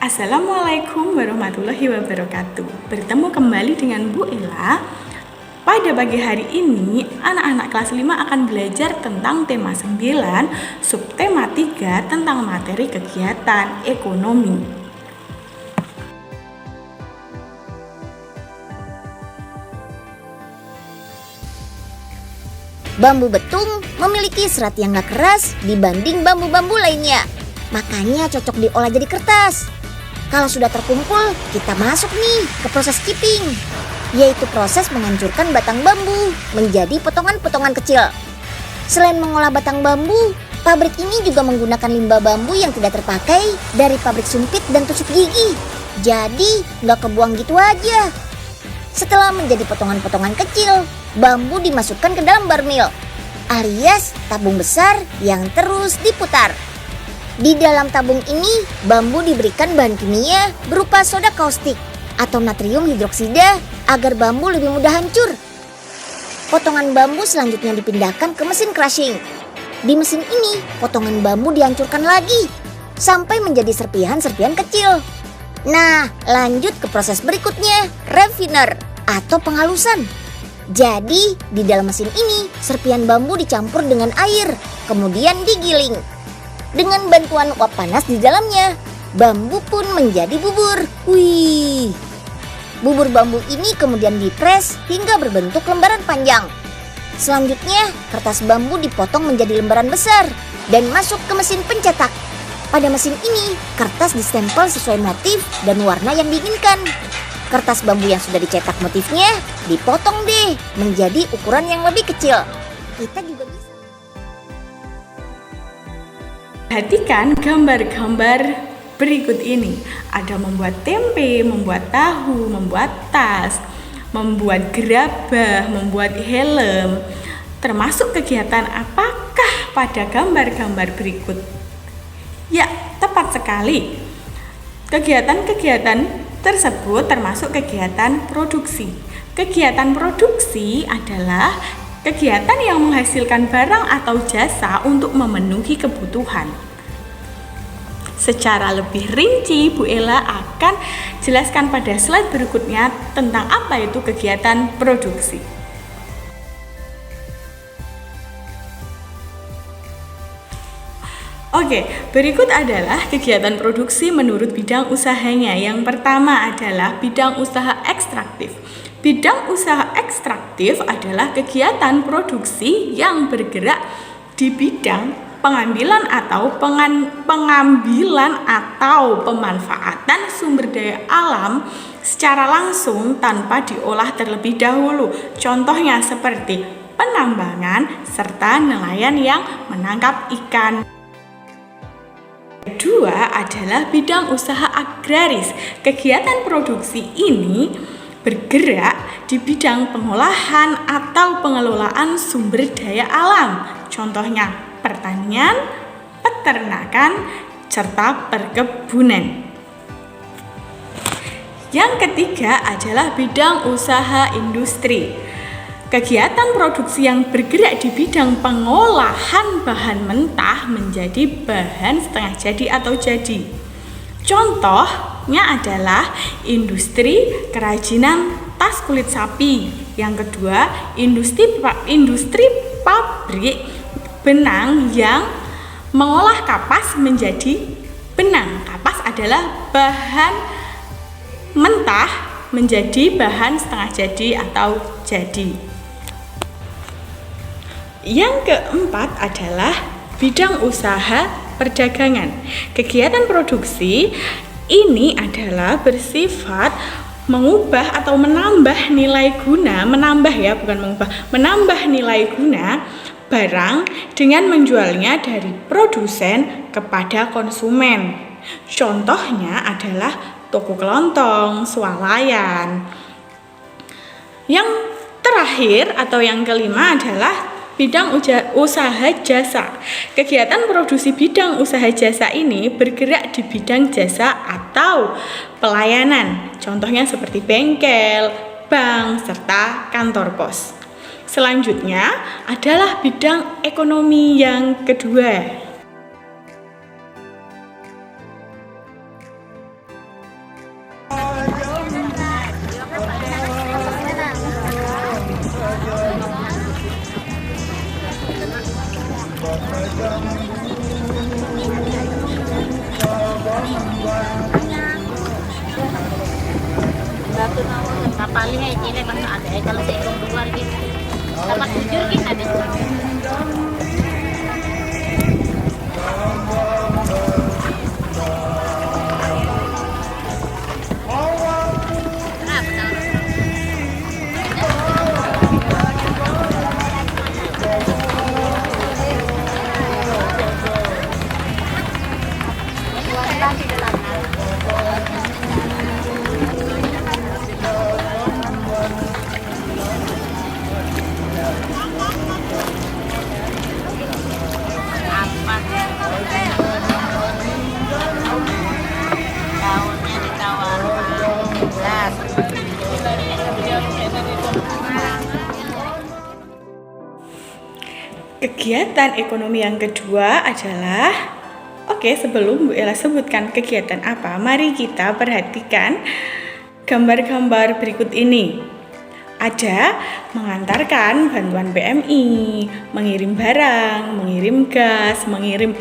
Assalamualaikum warahmatullahi wabarakatuh. Bertemu kembali dengan Bu Ella. Pada pagi hari ini, anak-anak kelas 5 akan belajar tentang tema 9, subtema 3 tentang materi kegiatan ekonomi. Bambu betung memiliki serat yang gak keras dibanding bambu-bambu lainnya. Makanya cocok diolah jadi kertas. Kalau sudah terkumpul, kita masuk nih ke proses keeping, yaitu proses menghancurkan batang bambu menjadi potongan-potongan kecil. Selain mengolah batang bambu, pabrik ini juga menggunakan limbah bambu yang tidak terpakai dari pabrik sumpit dan tusuk gigi. Jadi nggak kebuang gitu aja. Setelah menjadi potongan-potongan kecil, bambu dimasukkan ke dalam barmil, alias tabung besar yang terus diputar. Di dalam tabung ini, bambu diberikan bahan kimia berupa soda kaustik atau natrium hidroksida agar bambu lebih mudah hancur. Potongan bambu selanjutnya dipindahkan ke mesin crushing. Di mesin ini, potongan bambu dihancurkan lagi sampai menjadi serpihan-serpihan kecil. Nah, lanjut ke proses berikutnya, refiner atau penghalusan. Jadi, di dalam mesin ini, serpihan bambu dicampur dengan air, kemudian digiling. Dengan bantuan uap panas di dalamnya, bambu pun menjadi bubur. Wih! Bubur bambu ini kemudian dipres hingga berbentuk lembaran panjang. Selanjutnya, kertas bambu dipotong menjadi lembaran besar dan masuk ke mesin pencetak. Pada mesin ini, kertas distempel sesuai motif dan warna yang diinginkan. Kertas bambu yang sudah dicetak motifnya dipotong deh menjadi ukuran yang lebih kecil. Kita juga bisa Perhatikan gambar-gambar berikut ini. Ada membuat tempe, membuat tahu, membuat tas, membuat gerabah, membuat helm. Termasuk kegiatan apakah pada gambar-gambar berikut? Ya, tepat sekali. Kegiatan-kegiatan tersebut termasuk kegiatan produksi. Kegiatan produksi adalah kegiatan yang menghasilkan barang atau jasa untuk memenuhi kebutuhan. Secara lebih rinci, Bu Ella akan jelaskan pada slide berikutnya tentang apa itu kegiatan produksi. Oke, berikut adalah kegiatan produksi menurut bidang usahanya. Yang pertama adalah bidang usaha ekstraktif. Bidang usaha ekstraktif adalah kegiatan produksi yang bergerak di bidang pengambilan atau pemanfaatan sumber daya alam secara langsung tanpa diolah terlebih dahulu. Contohnya seperti penambangan serta nelayan yang menangkap ikan. Kedua adalah bidang usaha agraris. Kegiatan produksi ini bergerak di bidang pengolahan atau pengelolaan sumber daya alam. Contohnya pertanian, peternakan, serta perkebunan. Yang ketiga adalah bidang usaha industri. Kegiatan produksi yang bergerak di bidang pengolahan bahan mentah menjadi bahan setengah jadi atau jadi. Contohnya adalah industri kerajinan tas kulit sapi. Yang kedua, industri pabrik benang yang mengolah kapas menjadi benang. Kapas adalah bahan mentah menjadi bahan setengah jadi atau jadi. Yang keempat adalah bidang usaha perdagangan. Kegiatan produksi ini adalah bersifat mengubah atau menambah nilai guna, menambah nilai guna barang dengan menjualnya dari produsen kepada konsumen. Contohnya adalah toko kelontong, swalayan. Yang terakhir atau yang kelima adalah bidang usaha jasa. Kegiatan produksi bidang usaha jasa ini bergerak di bidang jasa atau pelayanan. Contohnya seperti bengkel, bank, serta kantor pos. Selanjutnya adalah bidang ekonomi yang kedua. Kapalnya ini kan ada kalau saya keluar gitu. Tempat jujur kita ada. Daunnya ditawar 15. Kegiatan ekonomi yang kedua adalah, sebelum Bu Ella sebutkan kegiatan apa, mari kita perhatikan gambar-gambar berikut ini. Ada mengantarkan bantuan PMI, mengirim barang, mengirim gas, mengirim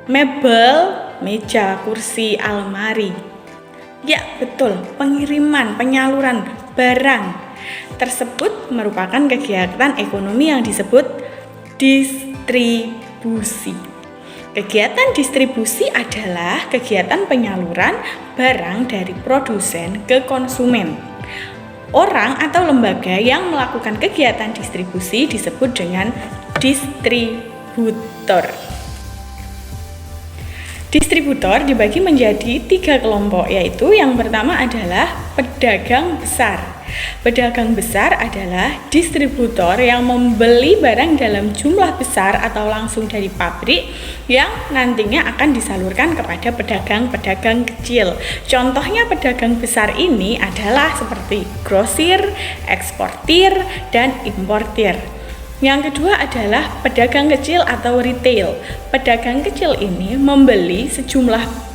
mebel, meja, kursi, almari. Ya, betul, pengiriman, penyaluran barang tersebut merupakan kegiatan ekonomi yang disebut distribusi. Kegiatan distribusi adalah kegiatan penyaluran barang dari produsen ke konsumen. Orang atau lembaga yang melakukan kegiatan distribusi disebut dengan distributor. Distributor dibagi menjadi 3 kelompok, yaitu yang pertama adalah pedagang besar. Pedagang besar adalah distributor yang membeli barang dalam jumlah besar atau langsung dari pabrik yang nantinya akan disalurkan kepada pedagang-pedagang kecil. Contohnya pedagang besar ini adalah seperti grosir, eksportir, dan importir. Yang kedua adalah pedagang kecil atau retail. Pedagang kecil ini membeli sejumlah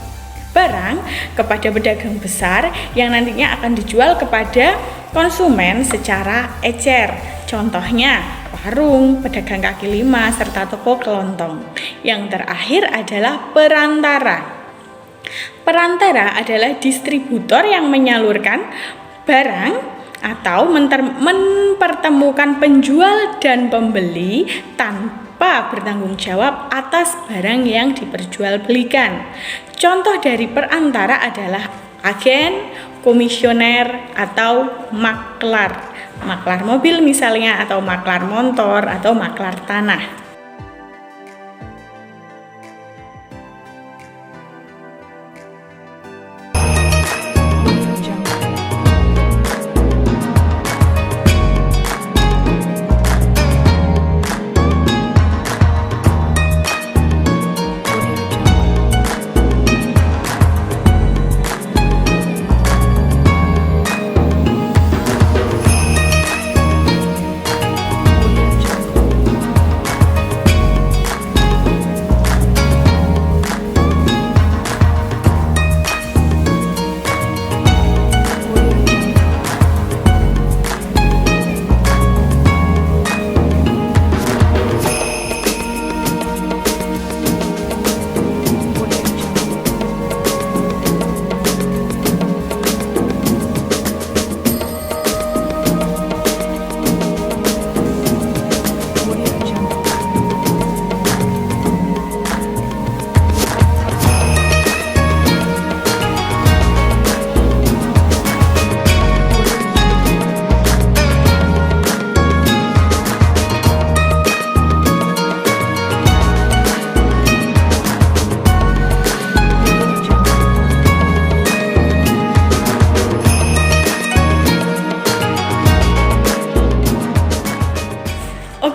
barang kepada pedagang besar yang nantinya akan dijual kepada konsumen secara ecer. Contohnya warung, pedagang kaki lima, serta toko kelontong. Yang terakhir adalah perantara. Perantara adalah distributor yang menyalurkan barang atau mempertemukan penjual dan pembeli tanpa bertanggung jawab atas barang yang diperjualbelikan. Contoh dari perantara adalah agen, komisioner, atau maklar. Maklar mobil misalnya, atau maklar motor, atau maklar tanah.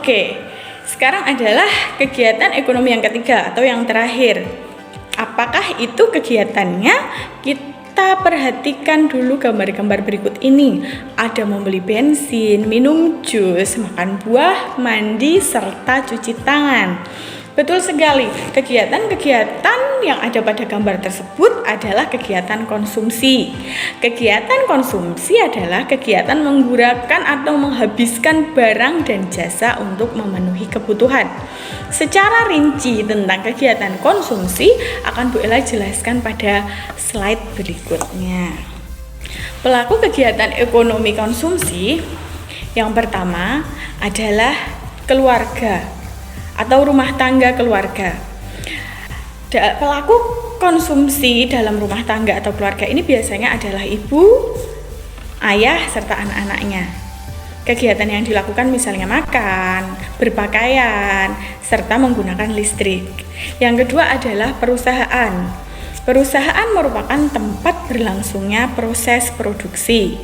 Oke, sekarang adalah kegiatan ekonomi yang ketiga atau yang terakhir. Apakah itu kegiatannya? Kita perhatikan dulu gambar-gambar berikut ini. Ada membeli bensin, minum jus, makan buah, mandi, serta cuci tangan. Betul sekali, kegiatan-kegiatan kegiatan yang ada pada gambar tersebut adalah kegiatan konsumsi. Kegiatan konsumsi adalah kegiatan menggunakan atau menghabiskan barang dan jasa untuk memenuhi kebutuhan. Secara rinci tentang kegiatan konsumsi akan Bu Ella jelaskan pada slide berikutnya. Pelaku kegiatan ekonomi konsumsi yang pertama adalah keluarga atau rumah tangga keluarga. Pelaku konsumsi dalam rumah tangga atau keluarga ini biasanya adalah ibu, ayah, serta anak-anaknya. Kegiatan yang dilakukan misalnya makan, berpakaian, serta menggunakan listrik. Yang kedua adalah perusahaan. Perusahaan merupakan tempat berlangsungnya proses produksi.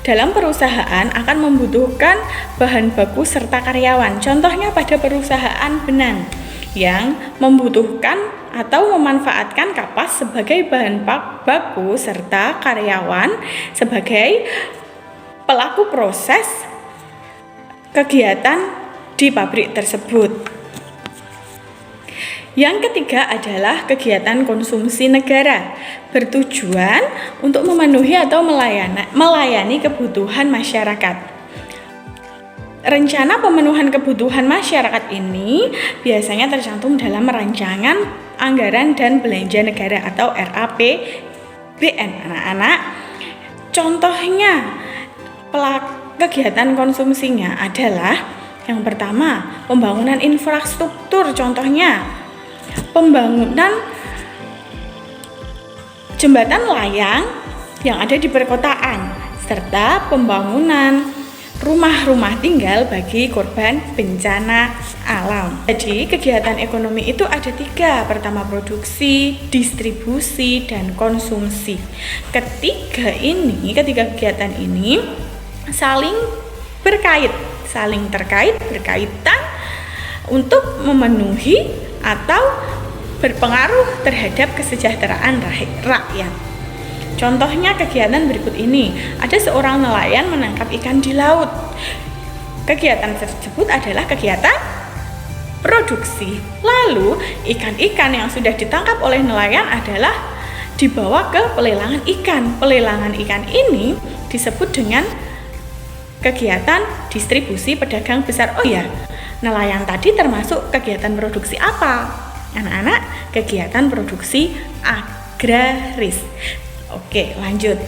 Dalam perusahaan akan membutuhkan bahan baku serta karyawan. Contohnya pada perusahaan benang yang membutuhkan atau memanfaatkan kapas sebagai bahan baku serta karyawan sebagai pelaku proses kegiatan di pabrik tersebut. Yang ketiga adalah kegiatan konsumsi negara, bertujuan untuk memenuhi atau melayani kebutuhan masyarakat. Rencana pemenuhan kebutuhan masyarakat ini biasanya tercantum dalam rancangan anggaran dan belanja negara atau RAPBN, anak-anak. Contohnya kegiatan konsumsinya adalah yang pertama, pembangunan infrastruktur, contohnya pembangunan jembatan layang yang ada di perkotaan serta pembangunan rumah-rumah tinggal bagi korban bencana alam. Jadi kegiatan ekonomi itu ada 3, pertama produksi, distribusi, dan konsumsi. Ketiga kegiatan ini saling berkaitan untuk memenuhi atau berpengaruh terhadap kesejahteraan rakyat. Contohnya kegiatan berikut ini, ada seorang nelayan menangkap ikan di laut. Kegiatan tersebut adalah kegiatan produksi. Lalu ikan-ikan yang sudah ditangkap oleh nelayan adalah dibawa ke pelelangan ikan. Pelelangan ikan ini disebut dengan kegiatan distribusi pedagang besar. Oh ya, nelayan tadi termasuk kegiatan produksi apa? Anak-anak, kegiatan produksi agraris. Oke, lanjut.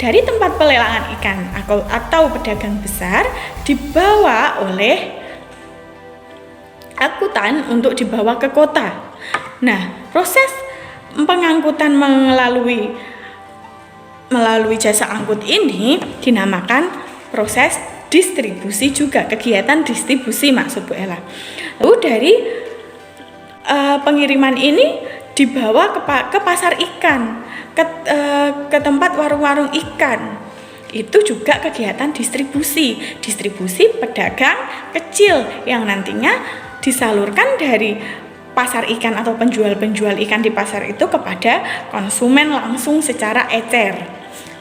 Dari tempat pelelangan ikan atau pedagang besar dibawa oleh angkutan untuk dibawa ke kota. Nah, proses pengangkutan melalui jasa angkut ini dinamakan proses distribusi juga, kegiatan distribusi maksud Bu Ella. Lalu dari pengiriman ini dibawa ke pasar ikan, ke tempat warung-warung ikan. Itu juga kegiatan distribusi pedagang kecil yang nantinya disalurkan dari pasar ikan atau penjual-penjual ikan di pasar itu kepada konsumen langsung secara ecer.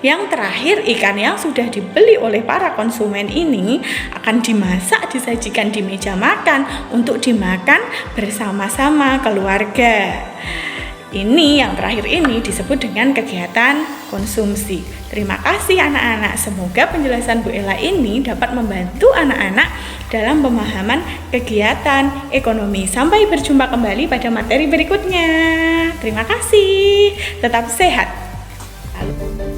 Yang terakhir, ikan yang sudah dibeli oleh para konsumen ini akan dimasak, disajikan di meja makan untuk dimakan bersama-sama keluarga. Ini yang terakhir ini disebut dengan kegiatan konsumsi. Terima kasih anak-anak. Semoga penjelasan Bu Ella ini dapat membantu anak-anak dalam pemahaman kegiatan ekonomi. Sampai berjumpa kembali pada materi berikutnya. Terima kasih. Tetap sehat. Lalu.